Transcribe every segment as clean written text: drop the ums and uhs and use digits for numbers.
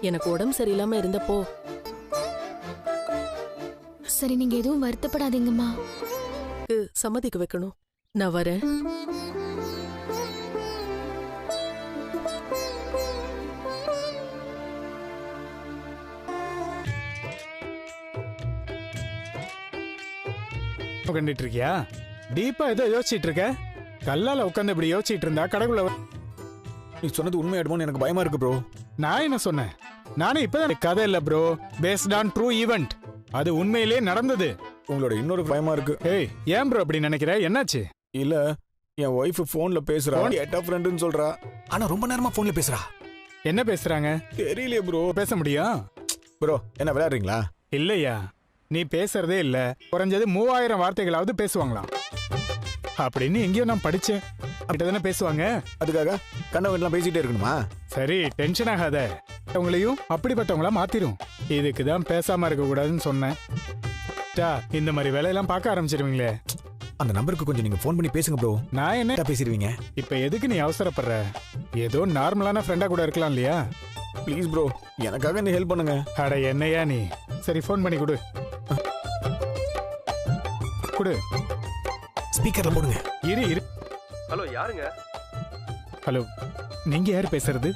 எனக்கு உடம்பு சரியில்லாம இருந்தப்போ. சரி, நீங்க எதுவும் வருத்தப்படாதீங்கம்மா. சம்மதிக்க வைக்கணும். நான் வரேன். கண்டிட்டு இருக்கியா? டீப்பா ஏதோ யோசிச்சுட்டு இருக்க. கல்லால உட்காந்து இப்படி யோசிச்சுட்டு இருந்தா கடைக்குள்ள நீ சொன்னது உண்மையாடுமோன்னு எனக்கு பயமா இருக்கு ப்ரோ. நான் என்ன சொன்னேன்? நானே இப்பதான் கதை இல்ல bro, based on true event. அது உண்மையிலேயே நடந்தது. உங்களோட இன்னொரு பயமா இருக்கு. ஏய், ஏன் ப்ரோ அப்படி நினைக்கிற? என்னாச்சு? இல்ல, என் ஒய்ஃப் போன்ல பேசுறா. எட்டா ஃப்ரெண்டுன்னு சொல்றா. ஆனா ரொம்ப நேரமா போன்ல பேசுறா. என்ன பேசுறாங்க? தெரியலையே ப்ரோ. பேச முடியும் ப்ரோ? என்ன விளையாடுறீங்களா? இல்லையா, நீ பேசுறதே இல்ல. குறைஞ்சது 3000 வார்த்தைகளாவது பேசுவாங்களாம் அப்படின்னு எங்கேயோ நான் படிச்சேன். அப்படிதானே பேசுவாங்க. அதுக்காக கண்ணவெல்லாம் பேசிட்டே இருக்கணுமா? சரி, டென்ஷன் ஆகாத. உங்களையும் அப்படிப்பட்டவங்களா மாத்திரும். இதுக்குதான் பேசாம இருக்க கூடாதுன்னு சொன்னேன். இந்த மாதிரி வேலையெல்லாம் பார்க்க ஆரம்பிச்சிருவீங்களே. அந்த நம்பருக்கு கொஞ்சம் நீங்க போன் பண்ணி பேசுங்க ப்ரோ. நான் என்ன பேசிடுவீங்க. இப்ப எதுக்கு நீ அவசரப்படுற? ஏதோ நார்மலான ஃப்ரெண்டா கூட இருக்கலாம் இல்லையா? ப்ளீஸ் ப்ரோ, எனக்காக நீ ஹெல்ப் பண்ணுங்க. அட என்னையா நீ? சரி, போன் பண்ணி கொடு. கொடு. ஸ்பீக்கர்ல போடுங்க. இரு. ஹலோ, யாருங்க? ஹலோ, நீங்க யார் பேசுறது?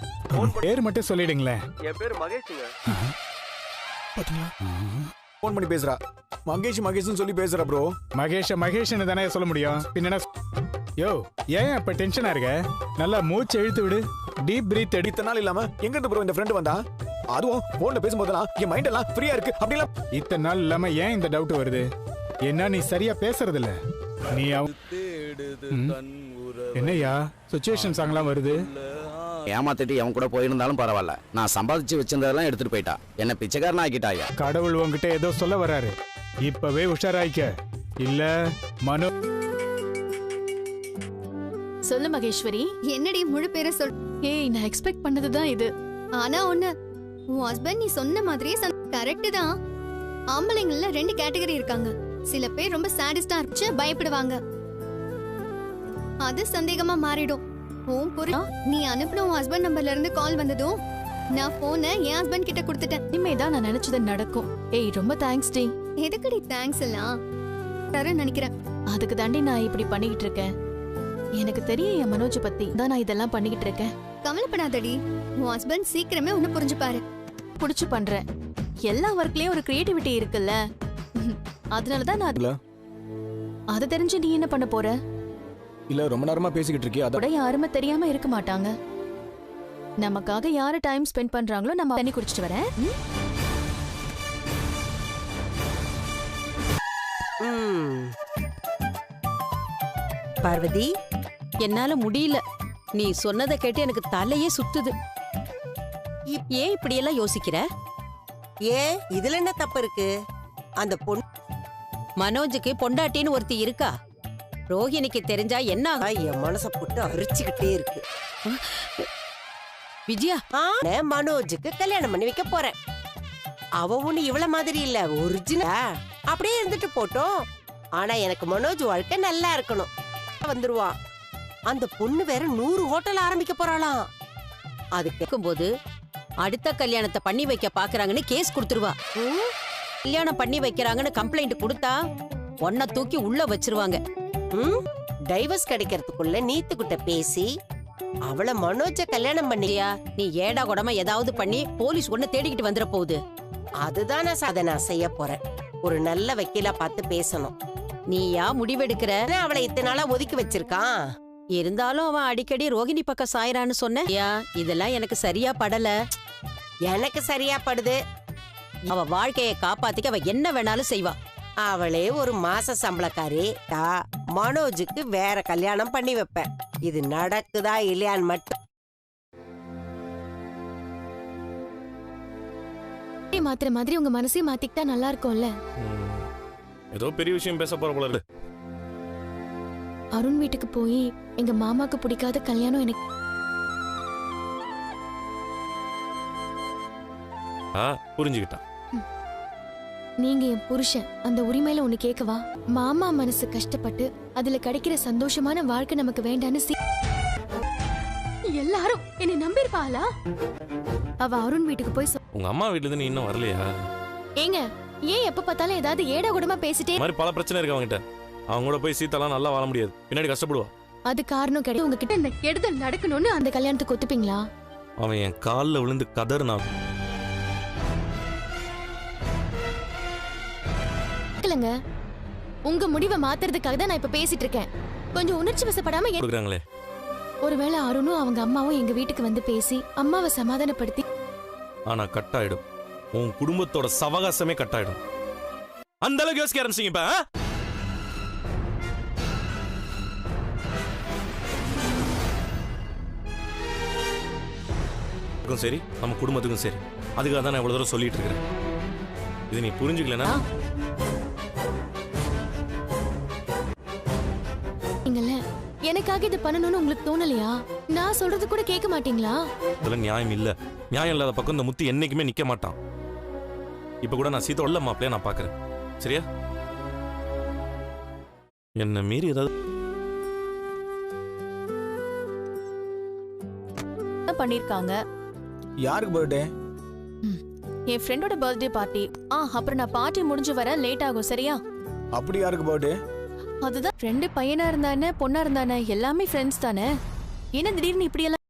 பேர் மட்டும் சொல்லிடுங்களேன். என் பேரு மகேஷுங்க. பாத்தீங்களா? போன் பண்ணி பேசுறா. மகேஷ்னு சொல்லி பேசுறா ப்ரோ. மகேஷ்னு தானே சொல்ல முடியும். பின்ன யோ, ஏன் இப்ப டென்ஷனா இருக்க? நல்லா மூச்சு இழுத்து விடு. டீப் பிரீத் எடு. இத்தனை நாள் இல்லாம எங்க இருந்து ப்ரோ இந்த ஃப்ரெண்ட் வந்தா? அதுவும் போன்ல பேசும்போதெல்லாம் என் மைண்ட் எல்லாம் ஃப்ரீயா இருக்கு. அப்படிலாம் இத்தனை நாள் இல்லாம ஏன் இந்த டவுட் வருது? என்ன நீ சரியா பேசுறது இல்ல? நீ என்னையா சிச்சுவேஷன் சாங்லாம் வருது? ஏமாத்திட்டு அவன் கூட போயிருந்தாலும் பரவாயில்ல, நான் சம்பாதிச்சு வச்சிருந்ததெல்லாம் எடுத்துட்டு போயிட்டா. என்ன பிச்சைக்காரனா ஆக்கிட்டாயா? கடவுள் உங்ககிட்ட ஏதோ சொல்ல வராரு. இப்பவே உஷாராய்க்க. இல்ல மனோ. சொல்லு மகேஸ்வரி. என்னடி முழு பேரை சொல். ஏய், நான் எக்ஸ்பெக்ட் பண்ணதுதான் இது. ஆனா ஒண்ணு, உன் ஹஸ்பண்ட் நீ சொன்ன மாதிரியே கரெக்ட் தான். ஆம்பளைங்கள்ல 2 கேட்டகரி இருக்காங்க. சில பேர் ரொம்ப சாடிஸ்டா இருந்துச்சு பயப்படுவாங்க. அது சந்தேகமா மாறிடும். நீ அனுப்பின உன் ஹஸ்பண்ட் நம்பர்ல இருந்து கால் வந்ததும் நான் போனை என் ஹஸ்பண்ட் கிட்ட கொடுத்துட்டேன். இனிமேதான் நான் நினைச்சது நடக்கும். ஏய், ரொம்ப தேங்க்ஸ் டி. எதுக்குடி தேங்க்ஸ் எல்லாம் தரேன் நினைக்கிறேன். அதுக்கு தாண்டி நான் இப்படி பண்ணிக்கிட்டு இருக்கேன். எனக்கு தெரியும் என் மனோஜ் பத்தி தான் நான் இதெல்லாம் பண்ணிக்கிட்டு இருக்கேன். கவலைப்படாதடி, உன் ஹஸ்பண்ட் சீக்கிரமே உன்னை புரிஞ்சுப்பாரு. புடிச்சு பண்றேன். எல்லா ஒர்க்லயும் ஒரு கிரியேட்டிவிட்டி இருக்குல்ல, அதனாலதான் நான். அது தெரிஞ்சு நீ என்ன பண்ண போற? இல்ல, ரொம்ப நேரமா பேசிக்கிட்டு இருக்கியா? அதோட யாருமே தெரியாம இருக்க மாட்டாங்க. நமக்காக யாரு டைம் ஸ்பெண்ட் பண்றாங்களோ நம்ம தண்ணி குடிச்சிட்டு வரேன். பார்வதி, என்னால முடியல. நீ சொன்னதை கேட்டு எனக்கு தலையே சுத்துது. ஏன் இப்படி எல்லாம் யோசிக்கிற? ஏன், இதுல என்ன தப்பு இருக்கு? அந்த பொண்ணு மனோஜுக்கு பொண்டாட்டின்னு ஒருத்தி இருக்கா. ரோஹிணிக்கு தெரிஞ்சா என்ன ஆகும்? என் மனச போட்டு அரிச்சுக்கிட்டே இருக்கு. விஜயா, மனோஜுக்கு கல்யாணம் பண்ணி வைக்க போறேன். அவ ஒண்ணு இவள மாதிரி இல்ல, ஒரிஜினல். அப்படியே இருந்துட்டு போட்டோம். ஆனா எனக்கு மனோஜ் வாழ்க்கை நல்லா இருக்கணும். வந்துருவான். அந்த பொண்ணு வேற 100 ஹோட்டல் ஆரம்பிக்க போறாளாம். அது கேட்கும்போது அடுத்த கல்யாணத்தை பண்ணி வைக்க பாக்குறாங்கன்னு கேஸ் கொடுத்துருவா. கல்யாணம் பண்ணி வைக்கிறாங்கன்னு கம்ப்ளைண்ட் கொடுத்தா ஒன்ன தூக்கி உள்ள வச்சிருவாங்க. டைவர்ஸ் கிடைக்கிறதுக்குள்ள நீத்துக்கிட்ட பேசி அவள மனோஜ கல்யாணம் பண்ணியா? நீ ஏடா கூடமா ஏதாவது பண்ணி போலீஸ் ஒண்ணு தேடிக்கிட்டு வந்துட போகுது. அதுதான் நான் செய்ய போறேன். ஒரு நல்ல வக்கீலா பார்த்து பேசணும். நீயா முடிவெடுக்கிற? அவளை இத்தனை நாளா ஒதுக்கி வச்சிருக்கான். இருந்தாலும் அவன் அடிக்கடி ரோகிணி பக்கம் சாயறான்னு சொன்ன. இதெல்லாம் எனக்கு சரியா படல. எனக்கு சரியா படுது. அவ வாழ்க்கையை காப்பாத்திக்க அவ என்ன வேணாலும் செய்வா. அவளே ஒரு மாச சம்பளக்காரி. மனோஜுக்கு வேற கல்யாணம் பண்ணி வைப்பேன். இது நடக்குதா இல்லையான்னு மட்டும் மாத்திர மாதிரி உங்க மனசையும் மாத்திக்கிட்டா நல்லா இருக்கும்ல. ஏதோ பெரிய விஷயம் பேச போற போல இருக்கு. அருண் வீட்டுக்கு போய் எங்க மாமாக்கு பிடிக்காத கல்யாணம் எனக்கு. புரிஞ்சுக்கிட்டான். நீங்க என் புருஷன், அந்த உரிமையில ஒண்ணு கேட்கவா? மாமா மனசு கஷ்டப்பட்டு அதுல கிடைக்கிற சந்தோஷமான வாழ்க்கை நமக்கு வேண்டான்னு எல்லாரும் என்னை நம்பிருப்பாளா? அவ அருண் வீட்டுக்கு போய் உங்க அம்மா வீட்டுல இருந்து நீ இன்னும் வரலையா? ஏங்க, ஏன் எப்ப பார்த்தாலும் ஏதாவது ஏடா கூடமா பேசிட்டே? இந்த மாதிரி பல பிரச்சனை இருக்கு அவங்ககிட்ட. அவங்க கூட போய் சீதாலாம் நல்லா வாழ முடியாது, பின்னாடி கஷ்டப்படுவா. அது காரணம் கிடையாது. உங்ககிட்ட இந்த கெடுதல் நடக்கணும்னு அந்த கல்யாணத்துக்கு ஒத்துப்பீங்களா? அவன் என் காலில் விழுந்து கதறுனான். இல்லங்க, உங்க முடிவை மாத்துறதுக்காக தான் நான் இப்ப பேசிட்டு இருக்கேன். கொஞ்சம் உணர்ச்சி வசப்படாம கொடுக்குறாங்களே. ஒருவேளை அருணும் அவங்க அம்மாவும் எங்க வீட்டுக்கு வந்து பேசி அம்மாவை சமாதானப்படுத்தி. ஆனா கட்டாயிடும். உன் குடும்பத்தோட சவகாசமே கட்டாயிடும். அந்த அளவுக்கு யோசிக்க ஆரம்பிச்சீங்க இப்ப. சரி, நம்ம குடும்பத்துக்கும் சரி. அதுக்காக தான் நான் இவ்வளவு தூரம் சொல்லிட்டு இருக்கிறேன். இது நீ புரிஞ்சுக்கலனா எனக்காக இது பண்ணணும்னு உங்களுக்கு தோணலையா? நான் சொல்றது கூட கேட்க மாட்டீங்களா? இதெல்லாம் நியாயம் இல்ல. நியாயம் இல்லாத பக்கம் இந்த முத்து என்னைக்குமே நிக்க மாட்டான். இப்ப கூட நான் சீதா உள்ள மாப்பிளைய நான் பாக்குறேன். சரியா? என்ன மீறி ஏதாவது பண்ணிருக்காங்க. யாருக்கு பர்த்டே? என் ஃப்ரெண்டோட பர்த்டே பார்ட்டி. அப்புறம் நான் பார்ட்டி முடிஞ்சு வர லேட் ஆகும். சரியா? அப்படி யாருக்கு பர்த்டே? அதுதான் ஃப்ரெண்டு. பையனா இருந்தானே பொண்ணா இருந்தானே எல்லாமே ஃப்ரெண்ட்ஸ் தானே. என்ன திடீர்னு இப்படி எல்லாம்